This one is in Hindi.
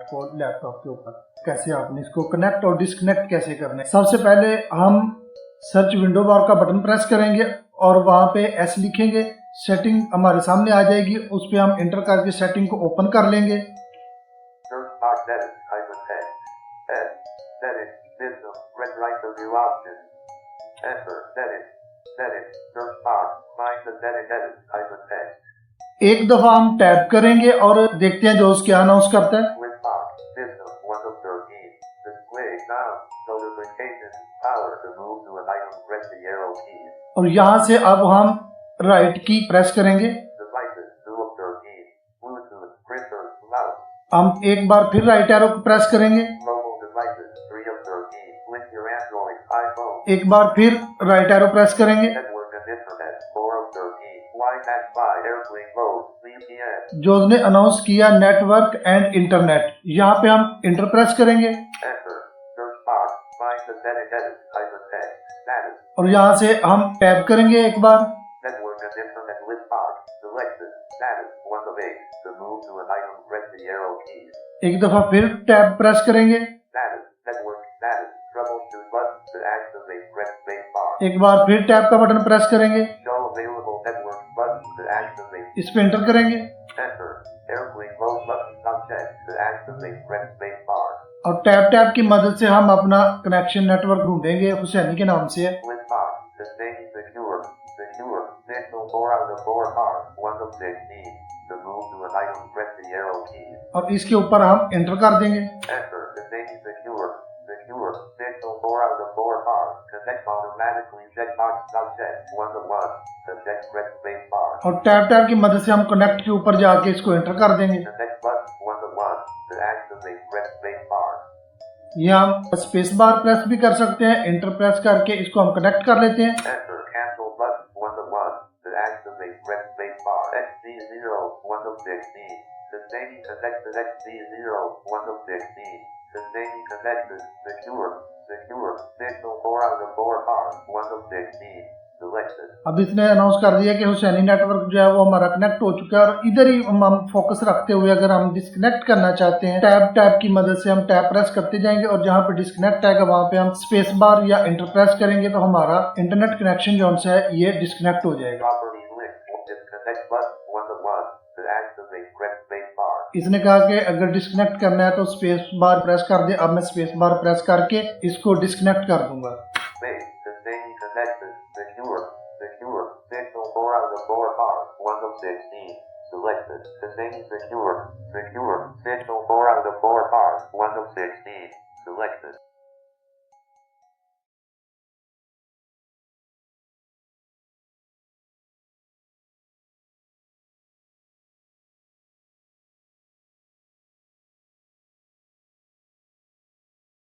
इंटरनेट को लैपटॉप के ऊपर। कैसे आपने इसको कनेक्ट और डिस्कनेक्ट कैसे करना है। सबसे पहले हम सर्च विंडो बार का बटन प्रेस करेंगे और वहां पे एस लिखेंगे, सेटिंग हमारे सामने आ जाएगी, उस पर हम इंटर करके सेटिंग को ओपन कर लेंगे। एक दफा हम टैप करेंगे और देखते हैं जो उसके अनाउंस करता है। और यहाँ से अब हम राइट की प्रेस करेंगे। हम एक बार फिर राइट एरो को प्रेस करेंगे। एक बार फिर राइट एरो प्रेस करेंगे। जो उसने अनाउंस किया नेटवर्क एंड इंटरनेट, यहाँ पे हम इंटर प्रेस करेंगे और यहाँ से हम टैप करेंगे एक बार। एक दफा फिर टैब प्रेस करेंगे। एक बार फिर टैब का बटन प्रेस करेंगे, इस पे एंटर करेंगे और टैब की मदद से हम अपना कनेक्शन नेटवर्क ढूंढेंगे। हुसैनी के नाम से है। और इसके ऊपर हम एंटर कर देंगे। और टैब की मदद से हम कनेक्ट के ऊपर जाके इसको एंटर कर देंगे। ये हम स्पेस बार प्रेस भी कर सकते हैं। एंटर प्रेस करके इसको हम कनेक्ट कर लेते हैं। अब इसने अनाउंस कर दिया कि हुसैनी नेटवर्क जो है वो हमारा कनेक्ट हो चुका है। और इधर ही हम फोकस रखते हुए अगर हम डिस्कनेक्ट करना चाहते हैं, टैब की मदद से हम टैब प्रेस करते जाएंगे और जहाँ पे डिस्कनेक्ट है वहां पे हम स्पेस बार या इंटर प्रेस करेंगे तो हमारा इंटरनेट कनेक्शन जो है ये डिस्कनेक्ट हो जाएगा। इसने कहा कि अगर डिस्कनेक्ट करना है तो स्पेस बार प्रेस कर दे। अब मैं स्पेस बार प्रेस करके इसको डिस्कनेक्ट कर दूंगा। Selected. Sustaining secure. Secure. Signal 4 out of 4 bar. 1 of 16. Selected.